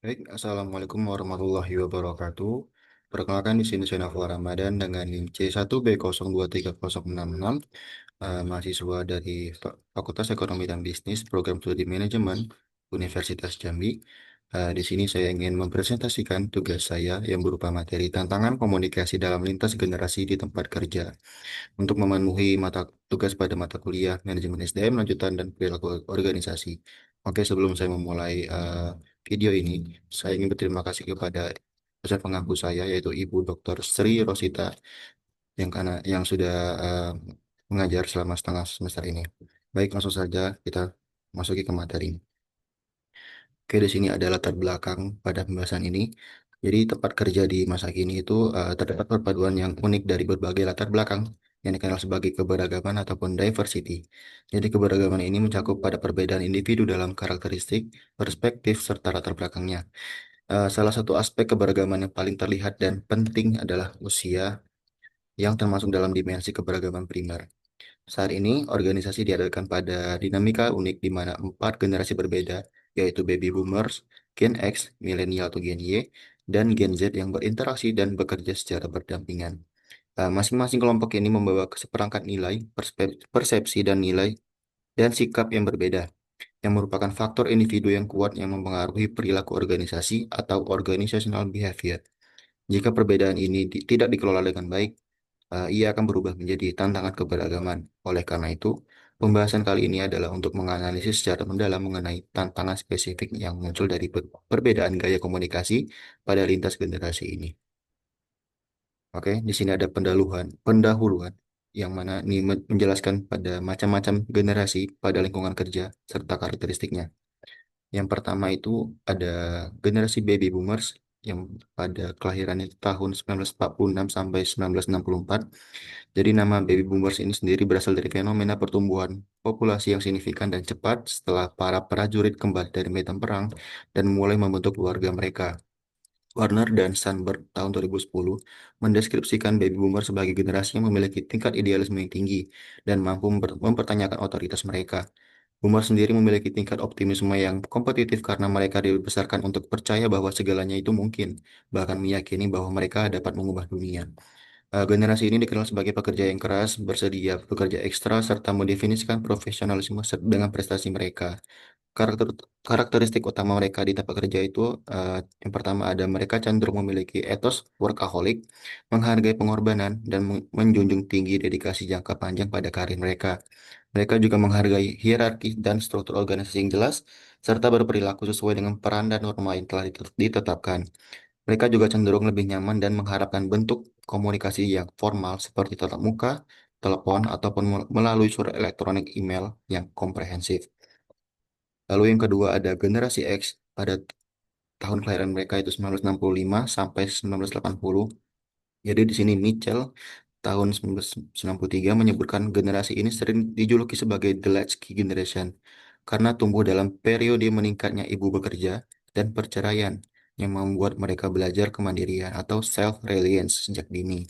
Baik, Assalamualaikum warahmatullahi wabarakatuh. Perkenalkan di sini saya Nafwa Ramadan dengan NIM C1B023066, mahasiswa dari Fakultas Ekonomi dan Bisnis, Program Studi Manajemen, Universitas Jambi. Di sini saya ingin mempresentasikan tugas saya yang berupa materi tantangan komunikasi dalam lintas generasi di tempat kerja untuk memenuhi tugas pada mata kuliah Manajemen SDM lanjutan dan perilaku organisasi. Oke, sebelum saya memulai video ini, saya ingin berterima kasih kepada dosen pengampu saya yaitu Ibu Dr. Sri Rosita yang sudah eh, mengajar selama setengah semester ini. Baik, langsung saja kita masuki ke materi. Oke, di sini ada latar belakang pada pembahasan ini. Jadi tempat kerja di masa kini itu terdapat perpaduan yang unik dari berbagai latar belakang yang dikenal sebagai keberagaman ataupun diversity. Jadi keberagaman ini mencakup pada perbedaan individu dalam karakteristik, perspektif, serta latar belakangnya. Salah satu aspek keberagaman yang paling terlihat dan penting adalah usia yang termasuk dalam dimensi keberagaman primer. Saat ini, organisasi diadakan pada dinamika unik di mana empat generasi berbeda, yaitu Baby Boomers, Gen X, Millennial atau Gen Y, dan Gen Z yang berinteraksi dan bekerja secara berdampingan. Masing-masing kelompok ini membawa seperangkat nilai, persepsi, dan nilai dan sikap yang berbeda, yang merupakan faktor individu yang kuat yang mempengaruhi perilaku organisasi atau organizational behavior. Jika perbedaan ini tidak dikelola dengan baik, ia akan berubah menjadi tantangan keberagaman. Oleh karena itu, pembahasan kali ini adalah untuk menganalisis secara mendalam mengenai tantangan spesifik yang muncul dari perbedaan gaya komunikasi pada lintas generasi ini. Oke, di sini ada pendahuluan yang mana ini menjelaskan pada macam-macam generasi pada lingkungan kerja serta karakteristiknya. Yang pertama itu ada generasi baby boomers yang pada kelahiran itu tahun 1946 sampai 1964. Jadi nama baby boomers ini sendiri berasal dari fenomena pertumbuhan populasi yang signifikan dan cepat setelah para prajurit kembali dari medan perang dan mulai membentuk keluarga mereka. Warner dan Sandberg tahun 2010 mendeskripsikan baby boomer sebagai generasi yang memiliki tingkat idealisme yang tinggi dan mampu mempertanyakan otoritas mereka. Boomer sendiri memiliki tingkat optimisme yang kompetitif karena mereka dibesarkan untuk percaya bahwa segalanya itu mungkin, bahkan meyakini bahwa mereka dapat mengubah dunia. Generasi ini dikenal sebagai pekerja yang keras, bersedia bekerja ekstra, serta mendefinisikan profesionalisme dengan prestasi mereka. Karakter Karakteristik utama mereka di tempat kerja itu yang pertama ada mereka cenderung memiliki etos workaholic, menghargai pengorbanan dan menjunjung tinggi dedikasi jangka panjang pada karir mereka. Mereka juga menghargai hierarki dan struktur organisasi yang jelas, serta berperilaku sesuai dengan peran dan norma yang telah ditetapkan. Mereka juga cenderung lebih nyaman dan mengharapkan bentuk komunikasi yang formal seperti tatap muka, telepon, ataupun melalui surat elektronik email yang komprehensif. Lalu yang kedua ada generasi X pada tahun kelahiran mereka itu 1965 sampai 1980. Jadi di sini Mitchell tahun 1993 menyebutkan generasi ini sering dijuluki sebagai the latchkey generation karena tumbuh dalam periode meningkatnya ibu bekerja dan perceraian yang membuat mereka belajar kemandirian atau self-reliance sejak dini.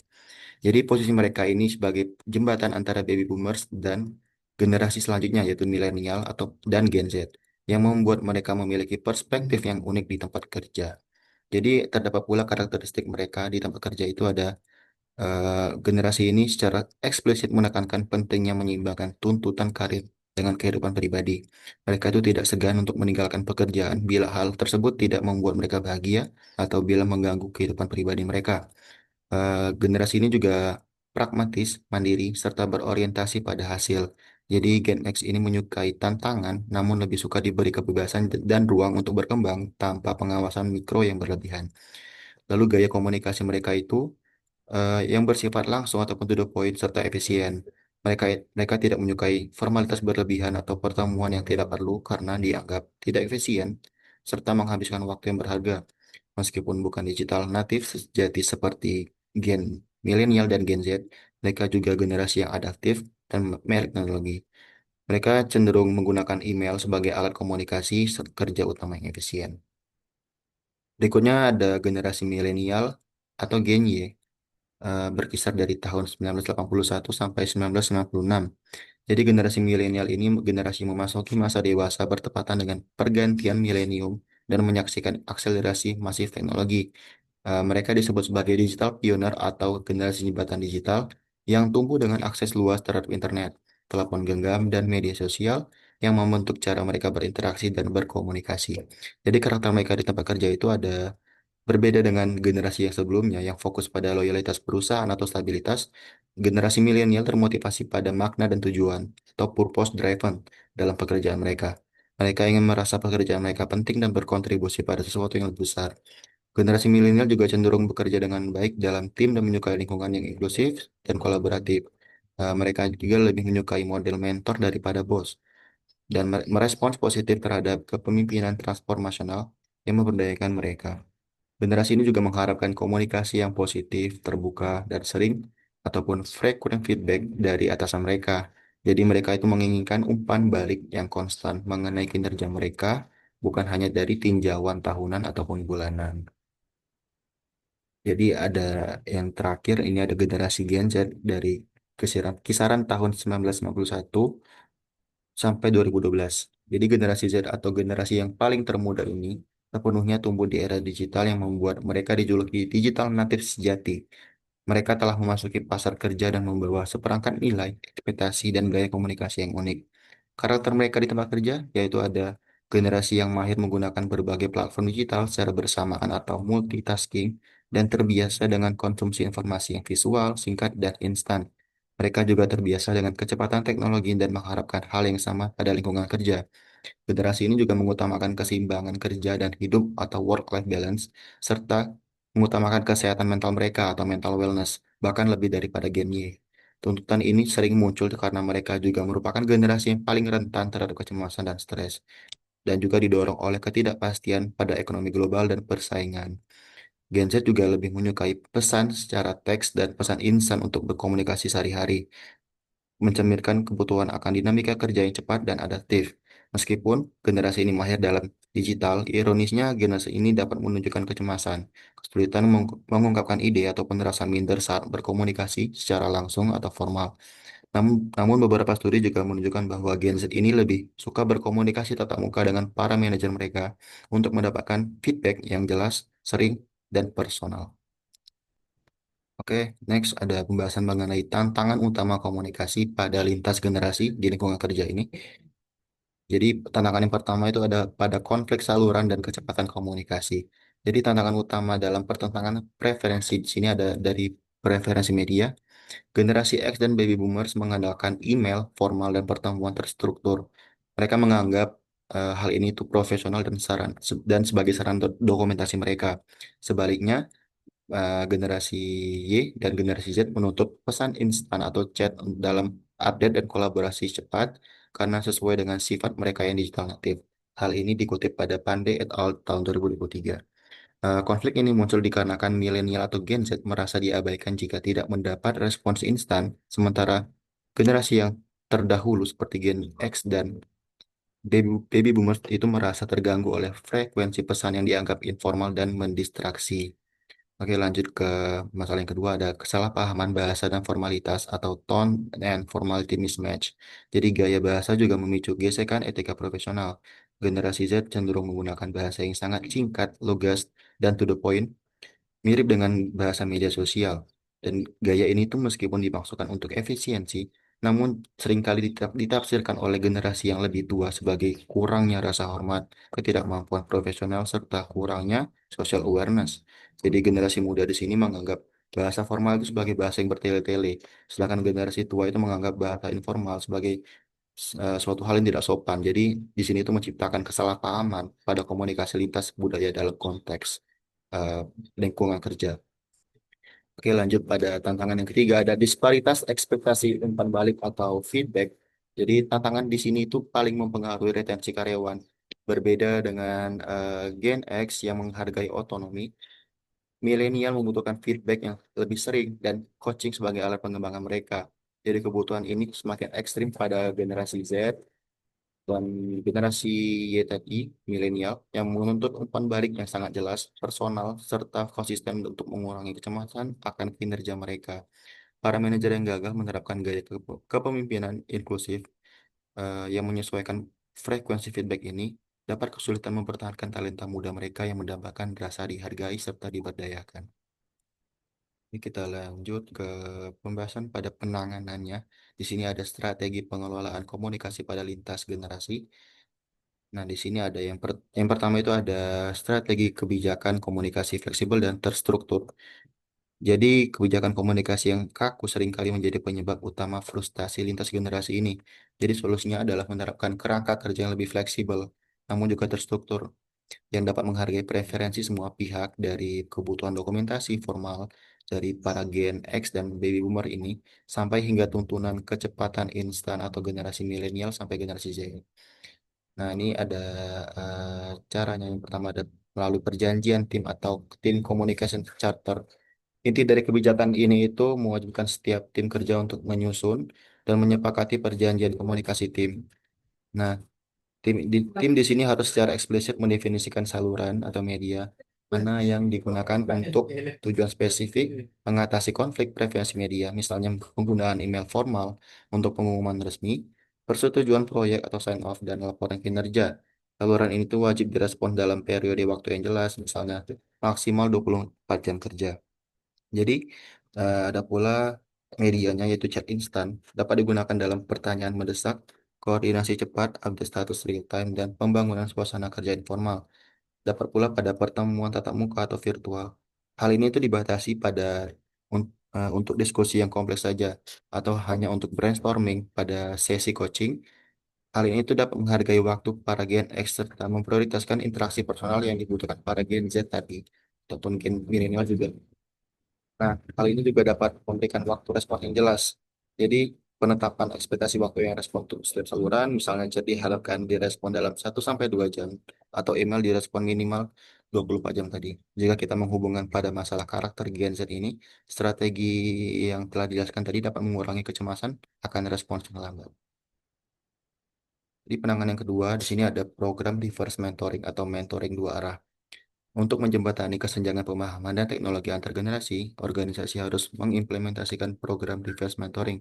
Jadi posisi mereka ini sebagai jembatan antara baby boomers dan generasi selanjutnya yaitu milenial dan Gen Z yang membuat mereka memiliki perspektif yang unik di tempat kerja. Jadi terdapat pula karakteristik mereka di tempat kerja itu ada generasi ini secara eksplisit menekankan pentingnya menyeimbangkan tuntutan karir dengan kehidupan pribadi. Mereka itu tidak segan untuk meninggalkan pekerjaan bila hal tersebut tidak membuat mereka bahagia atau bila mengganggu kehidupan pribadi mereka. Generasi ini juga pragmatis, mandiri, serta berorientasi pada hasil. Jadi Gen X ini menyukai tantangan, namun lebih suka diberi kebebasan dan ruang untuk berkembang tanpa pengawasan mikro yang berlebihan. Lalu gaya komunikasi mereka itu yang bersifat langsung ataupun to the point serta efisien. Mereka mereka tidak menyukai formalitas berlebihan atau pertemuan yang tidak perlu karena dianggap tidak efisien serta menghabiskan waktu yang berharga. Meskipun bukan digital natif sejati seperti Gen milenial dan Gen Z, mereka juga generasi yang adaptif dan melek teknologi. Mereka cenderung menggunakan email sebagai alat komunikasi kerja utama yang efisien. Berikutnya ada generasi milenial atau Gen Y, berkisar dari tahun 1981 sampai 1996. Jadi generasi milenial ini generasi memasuki masa dewasa bertepatan dengan pergantian milenium dan menyaksikan akselerasi masif teknologi. Mereka disebut sebagai digital pioneer atau generasi jembatan digital yang tumbuh dengan akses luas terhadap internet, telepon genggam, dan media sosial yang membentuk cara mereka berinteraksi dan berkomunikasi. Jadi karakter mereka di tempat kerja itu ada berbeda dengan generasi yang sebelumnya yang fokus pada loyalitas perusahaan atau stabilitas. Generasi milenial termotivasi pada makna dan tujuan atau purpose driven dalam pekerjaan mereka. Mereka ingin merasa pekerjaan mereka penting dan berkontribusi pada sesuatu yang lebih besar. Generasi milenial juga cenderung bekerja dengan baik dalam tim dan menyukai lingkungan yang inklusif dan kolaboratif. Mereka juga lebih menyukai model mentor daripada bos dan merespons positif terhadap kepemimpinan transformasional yang memberdayakan mereka. Generasi ini juga mengharapkan komunikasi yang positif, terbuka, dan sering ataupun frequent feedback dari atasan mereka. Jadi mereka itu menginginkan umpan balik yang konstan mengenai kinerja mereka, bukan hanya dari tinjauan tahunan ataupun bulanan. Jadi ada yang terakhir, ini ada generasi Gen Z dari kisaran tahun 1991 sampai 2012. Jadi generasi Z atau generasi yang paling termuda ini sepenuhnya tumbuh di era digital yang membuat mereka dijuluki digital native sejati. Mereka telah memasuki pasar kerja dan membawa seperangkat nilai, ekspektasi, dan gaya komunikasi yang unik. Karakter mereka di tempat kerja yaitu ada generasi yang mahir menggunakan berbagai platform digital secara bersamaan atau multitasking dan terbiasa dengan konsumsi informasi yang visual, singkat, dan instan. Mereka juga terbiasa dengan kecepatan teknologi dan mengharapkan hal yang sama pada lingkungan kerja. Generasi ini juga mengutamakan keseimbangan kerja dan hidup atau work-life balance, serta mengutamakan kesehatan mental mereka atau mental wellness, bahkan lebih daripada Gen Y. Tuntutan ini sering muncul karena mereka juga merupakan generasi yang paling rentan terhadap kecemasan dan stres, dan juga didorong oleh ketidakpastian pada ekonomi global dan persaingan. Gen Z juga lebih menyukai pesan secara teks dan pesan instan untuk berkomunikasi sehari-hari, mencerminkan kebutuhan akan dinamika kerja yang cepat dan adaptif. Meskipun generasi ini mahir dalam digital, ironisnya generasi ini dapat menunjukkan kecemasan, kesulitan mengungkapkan ide ataupun rasa minder saat berkomunikasi secara langsung atau formal. Namun beberapa studi juga menunjukkan bahwa Gen Z ini lebih suka berkomunikasi tatap muka dengan para manajer mereka untuk mendapatkan feedback yang jelas, sering, dan personal. Oke, next ada pembahasan mengenai tantangan utama komunikasi pada lintas generasi di lingkungan kerja ini. Jadi tantangan yang pertama itu ada pada konflik saluran dan kecepatan komunikasi. Jadi tantangan utama dalam pertentangan preferensi di sini ada dari preferensi media. Generasi X dan baby boomers mengandalkan email formal dan pertemuan terstruktur. Mereka menganggap hal ini itu profesional dan dan sebagai saran dokumentasi mereka. Sebaliknya, generasi Y dan generasi Z menuntut pesan instan atau chat dalam update dan kolaborasi cepat karena sesuai dengan sifat mereka yang digital native. Hal ini dikutip pada Pandey et al. Tahun 2023. Konflik ini muncul dikarenakan milenial atau Gen Z merasa diabaikan jika tidak mendapat respons instan, sementara generasi yang terdahulu seperti Gen X dan baby boomers itu merasa terganggu oleh frekuensi pesan yang dianggap informal dan mendistraksi. Oke, lanjut ke masalah yang kedua, ada kesalahpahaman bahasa dan formalitas atau tone and formality mismatch. Jadi gaya bahasa juga memicu gesekan etika profesional. Generasi Z cenderung menggunakan bahasa yang sangat singkat, lugas, dan to the point, mirip dengan bahasa media sosial. Dan gaya ini tuh meskipun dimaksudkan untuk efisiensi, namun seringkali ditafsirkan oleh generasi yang lebih tua sebagai kurangnya rasa hormat, ketidakmampuan profesional, serta kurangnya social awareness. Jadi generasi muda di sini menganggap bahasa formal itu sebagai bahasa yang bertele-tele, sedangkan generasi tua itu menganggap bahasa informal sebagai suatu hal yang tidak sopan. Jadi di sini itu menciptakan kesalahpahaman pada komunikasi lintas budaya dalam konteks eh, lingkungan kerja. Oke, lanjut pada tantangan yang ketiga, ada disparitas ekspektasi umpan balik atau feedback. Jadi tantangan di sini itu paling mempengaruhi retensi karyawan. Berbeda dengan Gen X yang menghargai otonomi, milenial membutuhkan feedback yang lebih sering dan coaching sebagai alat pengembangan mereka. Jadi kebutuhan ini semakin ekstrim pada generasi Z dan generasi Y tadi, milenial, yang menuntut umpan balik yang sangat jelas, personal, serta konsisten untuk mengurangi kecemasan akan kinerja mereka. Para manajer yang gagal menerapkan gaya kepemimpinan inklusif yang menyesuaikan frekuensi feedback ini, dapat kesulitan mempertahankan talenta muda mereka yang mendambakan rasa dihargai serta diberdayakan. Ini kita lanjut ke pembahasan pada penanganannya. Di sini ada strategi pengelolaan komunikasi pada lintas generasi. Nah, di sini ada yang pertama itu ada strategi kebijakan komunikasi fleksibel dan terstruktur. Jadi, kebijakan komunikasi yang kaku seringkali menjadi penyebab utama frustasi lintas generasi ini. Jadi, solusinya adalah menerapkan kerangka kerja yang lebih fleksibel, namun juga terstruktur, yang dapat menghargai preferensi semua pihak dari kebutuhan dokumentasi formal dari para Gen X dan baby boomer ini sampai hingga tuntunan kecepatan instan atau generasi milenial sampai generasi Z. Nah, ini ada caranya. Yang pertama ada melalui perjanjian tim atau tim communication charter. Inti dari kebijakan ini itu mewajibkan setiap tim kerja untuk menyusun dan menyepakati perjanjian komunikasi tim. Nah, tim di sini harus secara eksplisit mendefinisikan saluran atau media mana yang digunakan untuk tujuan spesifik mengatasi konflik preferensi media, misalnya penggunaan email formal untuk pengumuman resmi, persetujuan proyek atau sign off dan laporan kinerja. Saluran ini tuh wajib direspon dalam periode waktu yang jelas, misalnya maksimal 24 jam kerja. Jadi ada pula medianya yaitu chat instan dapat digunakan dalam pertanyaan mendesak, koordinasi cepat, update status real time, dan pembangunan suasana kerja informal. Dapat pula pada pertemuan tatap muka atau virtual. Hal ini itu dibatasi untuk diskusi yang kompleks saja atau hanya untuk brainstorming pada sesi coaching. Hal ini itu dapat menghargai waktu para Gen X serta memprioritaskan interaksi personal yang dibutuhkan para Gen Z tadi ataupun Gen milenial juga. Nah, hal ini juga dapat memberikan waktu respon yang jelas. Jadi, penetapan ekspektasi waktu yang respon untuk setiap saluran, misalnya chat diharapkan direspon dalam 1 sampai 2 jam, atau email direspon minimal 24 jam tadi. Jika kita menghubungkan pada masalah karakter Gen Z ini, strategi yang telah dijelaskan tadi dapat mengurangi kecemasan akan respons yang lambat. Di penanganan yang kedua, di sini ada program reverse mentoring atau mentoring dua arah. Untuk menjembatani kesenjangan pemahaman dan teknologi antar generasi, organisasi harus mengimplementasikan program reverse mentoring.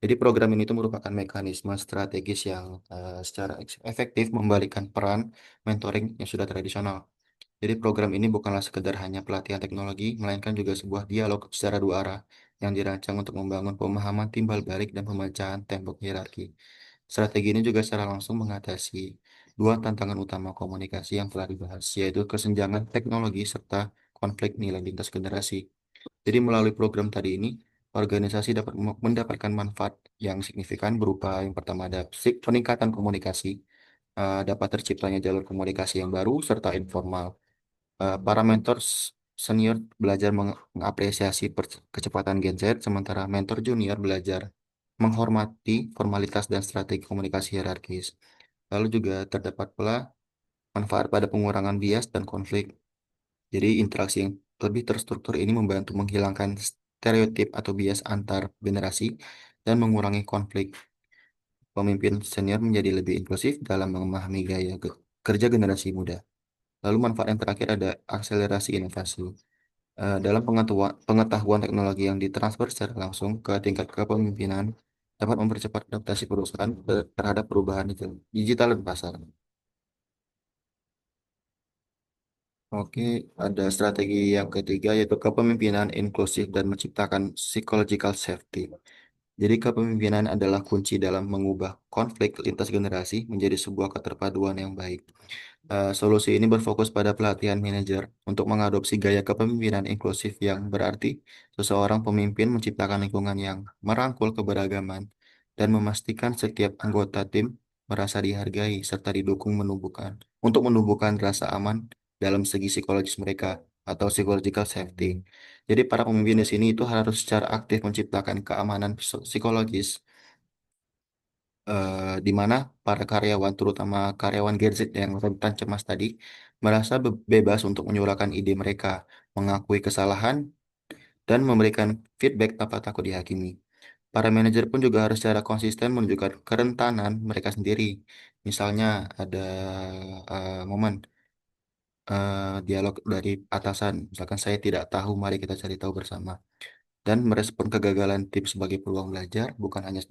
Jadi program ini itu merupakan mekanisme strategis yang secara efektif membalikkan peran mentoring yang sudah tradisional. Jadi program ini bukanlah sekedar hanya pelatihan teknologi, melainkan juga sebuah dialog secara dua arah yang dirancang untuk membangun pemahaman timbal balik dan pemecahan tembok hierarki. Strategi ini juga secara langsung mengatasi dua tantangan utama komunikasi yang telah dibahas, yaitu kesenjangan teknologi serta konflik nilai lintas generasi. Jadi melalui program tadi ini, organisasi dapat mendapatkan manfaat yang signifikan berupa yang pertama ada peningkatan komunikasi, dapat terciptanya jalur komunikasi yang baru serta informal. Para mentors senior belajar mengapresiasi kecepatan Gen Z, sementara mentor junior belajar menghormati formalitas dan strategi komunikasi hierarkis. Lalu juga terdapat pula manfaat pada pengurangan bias dan konflik. Jadi interaksi yang lebih terstruktur ini membantu menghilangkan stereotip atau bias antar generasi dan mengurangi konflik. Pemimpin senior menjadi lebih inklusif dalam memahami gaya kerja generasi muda. Lalu manfaat yang terakhir ada akselerasi inovasi. Dalam pengetahuan teknologi yang ditransfer secara langsung ke tingkat kepemimpinan dapat mempercepat adaptasi perusahaan terhadap perubahan digital dan pasar. Oke, ada strategi yang ketiga yaitu kepemimpinan inklusif dan menciptakan psychological safety. Jadi kepemimpinan adalah kunci dalam mengubah konflik lintas generasi menjadi sebuah keterpaduan yang baik. Solusi ini berfokus pada pelatihan manajer untuk mengadopsi gaya kepemimpinan inklusif yang berarti seseorang pemimpin menciptakan lingkungan yang merangkul keberagaman dan memastikan setiap anggota tim merasa dihargai serta didukung untuk menumbuhkan rasa aman dalam segi psikologis mereka atau psychological safety. Jadi para pemimpin di sini itu harus secara aktif menciptakan keamanan psikologis di mana para karyawan, terutama karyawan gadget yang rentan cemas tadi, merasa bebas untuk menyuarakan ide mereka, mengakui kesalahan, dan memberikan feedback tanpa takut dihakimi. Para manajer pun juga harus secara konsisten menunjukkan kerentanan mereka sendiri. Misalnya ada momen dialog dari atasan, misalkan saya tidak tahu, mari kita cari tahu bersama. Dan merespon kegagalan tim sebagai peluang belajar, bukan hanya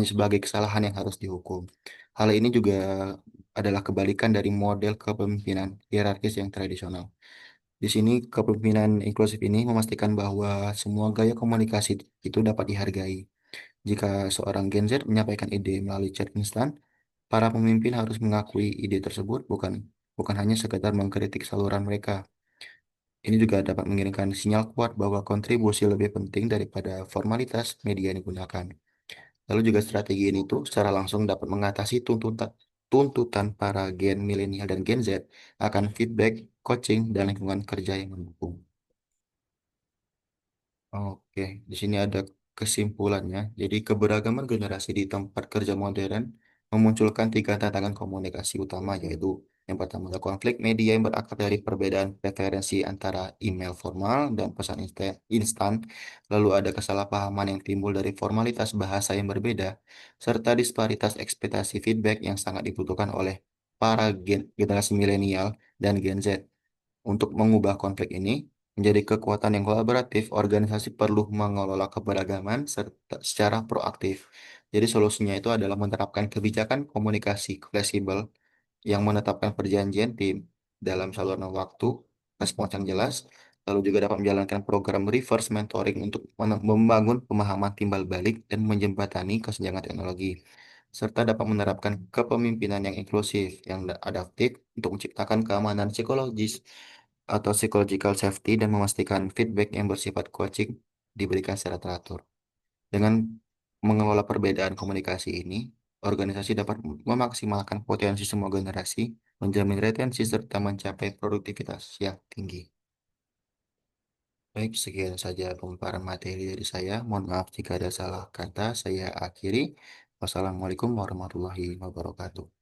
sebagai kesalahan yang harus dihukum. Hal ini juga adalah kebalikan dari model kepemimpinan hierarkis yang tradisional. Di sini, kepemimpinan inklusif ini memastikan bahwa semua gaya komunikasi itu dapat dihargai. Jika seorang Gen Z menyampaikan ide melalui chat instan, para pemimpin harus mengakui ide tersebut bukan hanya sekedar mengkritik saluran mereka. Ini juga dapat mengirimkan sinyal kuat bahwa kontribusi lebih penting daripada formalitas media yang digunakan. Lalu juga strategi ini tuh secara langsung dapat mengatasi tuntutan para Gen milenial dan Gen Z akan feedback, coaching, dan lingkungan kerja yang mendukung. Oke, di sini ada kesimpulannya. Jadi, keberagaman generasi di tempat kerja modern memunculkan tiga tantangan komunikasi utama, yaitu yang pertama ada konflik media yang berakar dari perbedaan preferensi antara email formal dan pesan instan, lalu ada kesalahpahaman yang timbul dari formalitas bahasa yang berbeda, serta disparitas ekspektasi feedback yang sangat dibutuhkan oleh para generasi milenial dan Gen Z. Untuk mengubah konflik ini menjadi kekuatan yang kolaboratif, organisasi perlu mengelola keberagaman serta secara proaktif. Jadi solusinya itu adalah menerapkan kebijakan komunikasi fleksibel yang menetapkan perjanjian tim dalam saluran waktu, respons yang jelas, lalu juga dapat menjalankan program reverse mentoring untuk membangun pemahaman timbal balik dan menjembatani kesenjangan teknologi, serta dapat menerapkan kepemimpinan yang inklusif, yang adaptif untuk menciptakan keamanan psikologis atau psychological safety dan memastikan feedback yang bersifat coaching diberikan secara teratur. Dengan mengelola perbedaan komunikasi ini, organisasi dapat memaksimalkan potensi semua generasi, menjamin retensi, serta mencapai produktivitas yang tinggi. Baik, sekian saja pemaparan materi dari saya. Mohon maaf jika ada salah kata. Saya akhiri. Wassalamualaikum warahmatullahi wabarakatuh.